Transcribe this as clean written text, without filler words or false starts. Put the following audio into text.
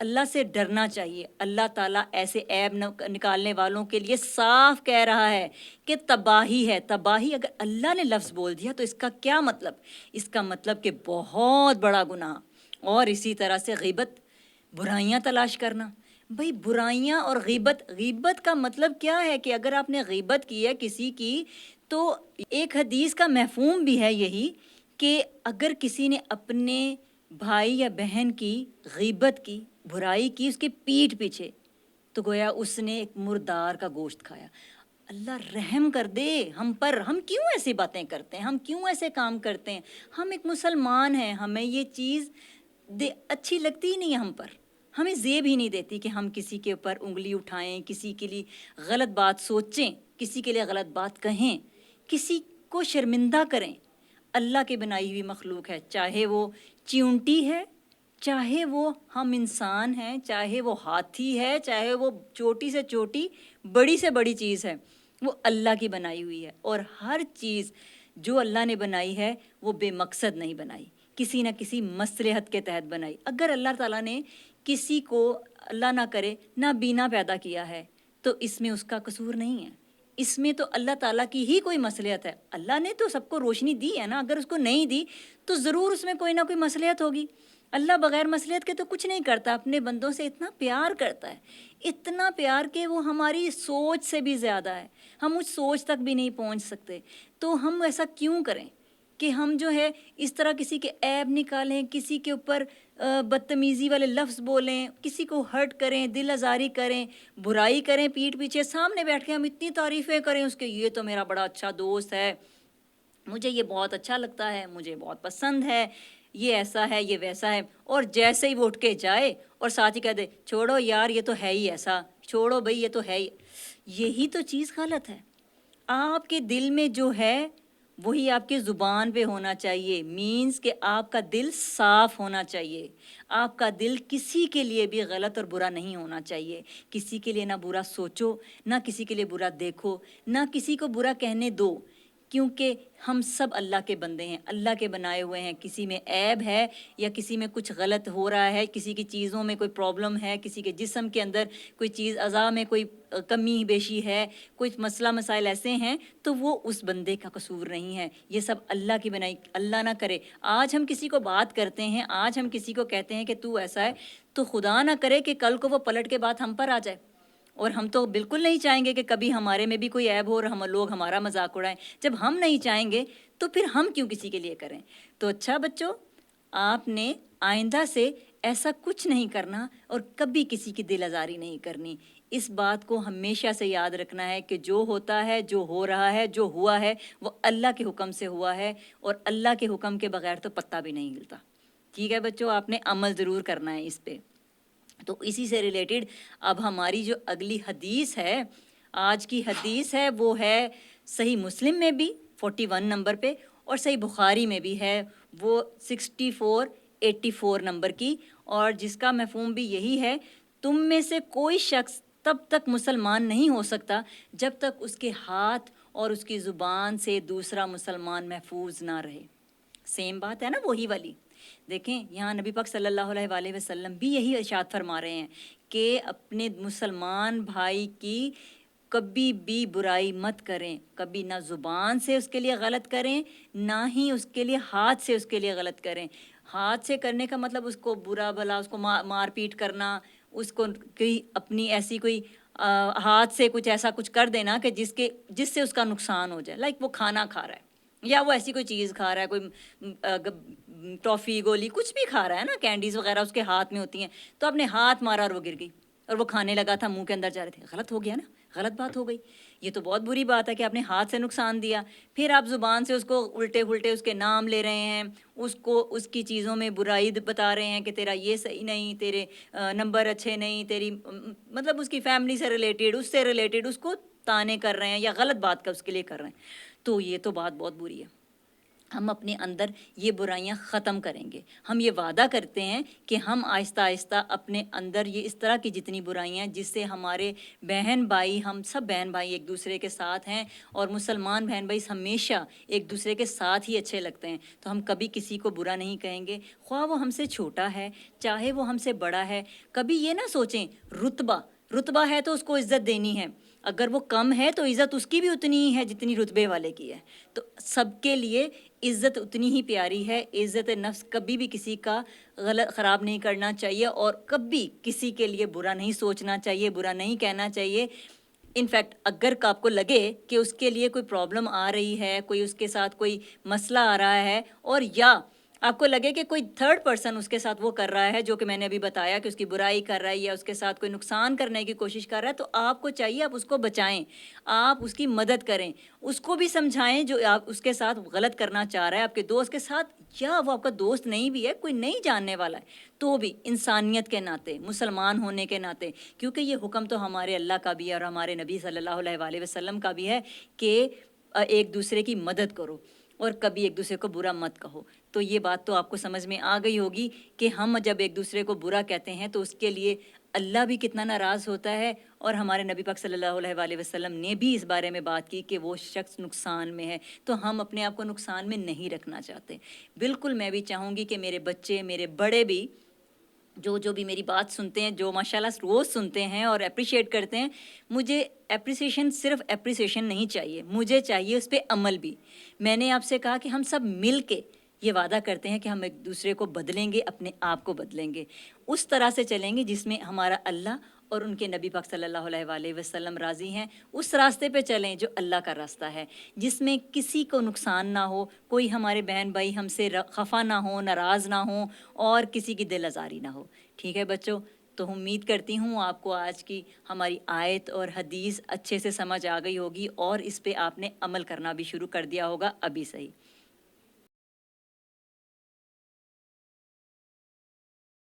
اللہ سے ڈرنا چاہیے. اللہ تعالیٰ ایسے عیب نکالنے والوں کے لیے صاف کہہ رہا ہے کہ تباہی ہے. تباہی اگر اللہ نے لفظ بول دیا تو اس کا کیا مطلب؟ اس کا مطلب کہ بہت بڑا گناہ. اور اسی طرح سے غیبت، برائیاں تلاش کرنا. بھئی برائیاں اور غیبت کا مطلب کیا ہے کہ اگر آپ نے غیبت کی ہے کسی کی، تو ایک حدیث کا مفہوم بھی ہے یہی کہ اگر کسی نے اپنے بھائی یا بہن کی غیبت کی، برائی کی اس کے پیٹھ پیچھے، تو گویا اس نے ایک مردار کا گوشت کھایا. اللہ رحم کر دے ہم پر. ہم کیوں ایسی باتیں کرتے ہیں؟ ہم کیوں ایسے کام کرتے ہیں؟ ہم ایک مسلمان ہیں، ہمیں یہ چیز اچھی لگتی ہی نہیں ہے ہم پر. ہمیں زیب ہی نہیں دیتی کہ ہم کسی کے اوپر انگلی اٹھائیں، کسی کے لیے غلط بات سوچیں، کسی کے لیے غلط بات کہیں، کسی کو شرمندہ کریں. اللہ کی بنائی ہوئی مخلوق ہے، چاہے وہ چیونٹی ہے، چاہے وہ ہم انسان ہیں، چاہے وہ ہاتھی ہے، چاہے وہ چھوٹی سے چھوٹی بڑی سے بڑی چیز ہے، وہ اللہ کی بنائی ہوئی ہے. اور ہر چیز جو اللہ نے بنائی ہے وہ بے مقصد نہیں بنائی، کسی نہ کسی مصلحت کے تحت بنائی. اگر اللہ تعالیٰ نے کسی کو اللہ نہ کرے نابینا پیدا کیا ہے تو اس میں اس کا قصور نہیں ہے، اس میں تو اللہ تعالیٰ کی ہی کوئی مصلحت ہے. اللہ نے تو سب کو روشنی دی ہے نا، اگر اس کو نہیں دی تو ضرور اس میں کوئی نہ کوئی مصلحت ہوگی. اللہ بغیر مصلحت کے تو کچھ نہیں کرتا، اپنے بندوں سے اتنا پیار کرتا ہے، اتنا پیار کہ وہ ہماری سوچ سے بھی زیادہ ہے. ہم اس سوچ تک بھی نہیں پہنچ سکتے. تو ہم ایسا کیوں کریں کہ ہم جو ہے اس طرح کسی کے عیب نکالیں، کسی کے اوپر بدتمیزی والے لفظ بولیں، کسی کو ہرٹ کریں، دل آزاری کریں، برائی کریں پیٹھ پیچھے، سامنے بیٹھ کے ہم اتنی تعریفیں کریں اس کے، یہ تو میرا بڑا اچھا دوست ہے، مجھے یہ بہت اچھا لگتا ہے، مجھے بہت پسند ہے، یہ ایسا ہے، یہ ویسا ہے. اور جیسے ہی وہ اٹھ کے جائے اور ساتھ ہی کہہ دے چھوڑو یار یہ تو ہے ہی ایسا، چھوڑو بھئی یہ تو ہے ہی. یہی تو چیز غلط ہے. آپ کے دل میں جو ہے وہی آپ کی زبان پہ ہونا چاہیے. مینز کہ آپ کا دل صاف ہونا چاہیے. آپ کا دل کسی کے لیے بھی غلط اور برا نہیں ہونا چاہیے. کسی کے لیے نہ برا سوچو، نہ کسی کے لیے برا دیکھو، نہ کسی کو برا کہنے دو، کیونکہ ہم سب اللہ کے بندے ہیں، اللہ کے بنائے ہوئے ہیں. کسی میں عیب ہے یا کسی میں کچھ غلط ہو رہا ہے، کسی کی چیزوں میں کوئی پرابلم ہے، کسی کے جسم کے اندر کوئی چیز اعضاء میں کوئی کمی بیشی ہے، کوئی مسئلہ مسائل ایسے ہیں، تو وہ اس بندے کا قصور نہیں ہے. یہ سب اللہ کی بنائی. اللہ نہ کرے آج ہم کسی کو بات کرتے ہیں، آج ہم کسی کو کہتے ہیں کہ تو ایسا ہے، تو خدا نہ کرے کہ کل کو وہ پلٹ کے بات ہم پر آ جائے. اور ہم تو بالکل نہیں چاہیں گے کہ کبھی ہمارے میں بھی کوئی عیب ہو اور ہم لوگ ہمارا مذاق اڑائیں. جب ہم نہیں چاہیں گے تو پھر ہم کیوں کسی کے لیے کریں؟ تو اچھا بچوں، آپ نے آئندہ سے ایسا کچھ نہیں کرنا اور کبھی کسی کی دل آزاری نہیں کرنی. اس بات کو ہمیشہ سے یاد رکھنا ہے کہ جو ہوتا ہے، جو ہو رہا ہے، جو ہوا ہے، وہ اللہ کے حکم سے ہوا ہے، اور اللہ کے حکم کے بغیر تو پتہ بھی نہیں ہلتا. ٹھیک ہے بچوں، آپ نے عمل ضرور کرنا ہے اس پہ. تو اسی سے ریلیٹڈ اب ہماری جو اگلی حدیث ہے، آج کی حدیث ہے، وہ ہے صحیح مسلم میں بھی 41 نمبر پہ، اور صحیح بخاری میں بھی ہے وہ 6484 نمبر کی، اور جس کا مفہوم بھی یہی ہے: تم میں سے کوئی شخص تب تک مسلمان نہیں ہو سکتا جب تک اس کے ہاتھ اور اس کی زبان سے دوسرا مسلمان محفوظ نہ رہے. سیم بات ہے نا، وہی والی. دیکھیں یہاں نبی پاک صلی اللہ علیہ وآلہ وسلم بھی یہی ارشاد فرما رہے ہیں کہ اپنے مسلمان بھائی کی کبھی بھی برائی مت کریں، کبھی نہ زبان سے اس کے لیے غلط کریں، نہ ہی اس کے لیے ہاتھ سے اس کے لیے غلط کریں. ہاتھ سے کرنے کا مطلب اس کو برا بھلا، اس کو مار پیٹ کرنا، اس کو کوئی اپنی ایسی کوئی ہاتھ سے کچھ ایسا کچھ کر دینا کہ جس سے اس کا نقصان ہو جائے. لائک وہ کھانا کھا رہا ہے یا وہ ایسی کوئی چیز کھا رہا ہے، کوئی ٹافی گولی کچھ بھی کھا رہا ہے نا، کینڈیز وغیرہ اس کے ہاتھ میں ہوتی ہیں، تو آپ نے ہاتھ مارا اور وہ گر گئی اور وہ کھانے لگا تھا، منہ کے اندر جا رہے تھے، غلط ہو گیا نا، غلط بات ہو گئی. یہ تو بہت بری بات ہے کہ آپ نے ہاتھ سے نقصان دیا. پھر آپ زبان سے اس کو الٹے پلٹے اس کے نام لے رہے ہیں، اس کو اس کی چیزوں میں برائی بتا رہے ہیں کہ تیرا یہ صحیح نہیں، تیرے نمبر اچھے نہیں، تیری مطلب اس کی فیملی سے ریلیٹڈ، اس سے ریلیٹڈ اس کو تانے کر رہے ہیں یا غلط بات کا اس کے لیے کر رہے ہیں. تو یہ تو بات بہت بری ہے. ہم اپنے اندر یہ برائیاں ختم کریں گے. ہم یہ وعدہ کرتے ہیں کہ ہم آہستہ آہستہ اپنے اندر یہ اس طرح کی جتنی برائیاں ہیں جس سے ہمارے بہن بھائی، ہم سب بہن بھائی ایک دوسرے کے ساتھ ہیں، اور مسلمان بہن بھائی ہمیشہ ایک دوسرے کے ساتھ ہی اچھے لگتے ہیں، تو ہم کبھی کسی کو برا نہیں کہیں گے، خواہ وہ ہم سے چھوٹا ہے چاہے وہ ہم سے بڑا ہے. کبھی یہ نہ سوچیں رتبہ ہے تو اس کو عزت دینی ہے، اگر وہ کم ہے تو عزت اس کی بھی اتنی ہی ہے جتنی رتبے والے کی ہے. تو سب کے لیے عزت اتنی ہی پیاری ہے. عزت نفس کبھی بھی کسی کا غلط خراب نہیں کرنا چاہیے، اور کبھی کسی کے لیے برا نہیں سوچنا چاہیے، برا نہیں کہنا چاہیے. انفیکٹ اگر آپ کو لگے کہ اس کے لیے کوئی پرابلم آ رہی ہے، کوئی اس کے ساتھ کوئی مسئلہ آ رہا ہے، اور یا آپ کو لگے کہ کوئی تھرڈ پرسن اس کے ساتھ وہ کر رہا ہے جو کہ میں نے ابھی بتایا کہ اس کی برائی کر رہا ہے یا اس کے ساتھ کوئی نقصان کرنے کی کوشش کر رہا ہے، تو آپ کو چاہیے آپ اس کو بچائیں، آپ اس کی مدد کریں، اس کو بھی سمجھائیں جو آپ اس کے ساتھ غلط کرنا چاہ رہا ہے آپ کے دوست کے ساتھ، یا وہ آپ کا دوست نہیں بھی ہے، کوئی نہیں جاننے والا ہے، تو بھی انسانیت کے ناطے، مسلمان ہونے کے ناطے، کیونکہ یہ حکم تو ہمارے اللہ کا بھی ہے اور ہمارے نبی صلی اللہ علیہ وآلہ وسلم کا بھی ہے کہ ایک دوسرے کی مدد کرو اور کبھی ایک دوسرے کو برا مت کہو. تو یہ بات تو آپ کو سمجھ میں آ گئی ہوگی کہ ہم جب ایک دوسرے کو برا کہتے ہیں تو اس کے لیے اللہ بھی کتنا ناراض ہوتا ہے، اور ہمارے نبی پاک صلی اللہ علیہ وآلہ وسلم نے بھی اس بارے میں بات کی کہ وہ شخص نقصان میں ہے. تو ہم اپنے آپ کو نقصان میں نہیں رکھنا چاہتے. بالکل میں بھی چاہوں گی کہ میرے بچے، میرے بڑے بھی جو بھی میری بات سنتے ہیں، جو ماشاءاللہ روز سنتے ہیں اور اپریشیٹ کرتے ہیں، مجھے اپریسیشن صرف اپریسیشن نہیں چاہیے، مجھے چاہیے اس پہ عمل بھی. میں نے آپ سے کہا کہ ہم سب مل کے یہ وعدہ کرتے ہیں کہ ہم ایک دوسرے کو بدلیں گے، اپنے آپ کو بدلیں گے، اس طرح سے چلیں گے جس میں ہمارا اللہ اور ان کے نبی پاک صلی اللہ علیہ وآلہ وسلم راضی ہیں. اس راستے پہ چلیں جو اللہ کا راستہ ہے، جس میں کسی کو نقصان نہ ہو، کوئی ہمارے بہن بھائی ہم سے خفا نہ ہو، ناراض نہ ہوں، اور کسی کی دل آزاری نہ ہو. ٹھیک ہے بچوں؟ تو امید کرتی ہوں آپ کو آج کی ہماری آیت اور حدیث اچھے سے سمجھ آ گئی ہوگی، اور اس پہ آپ نے عمل کرنا بھی شروع کر دیا ہوگا ابھی سے ہی.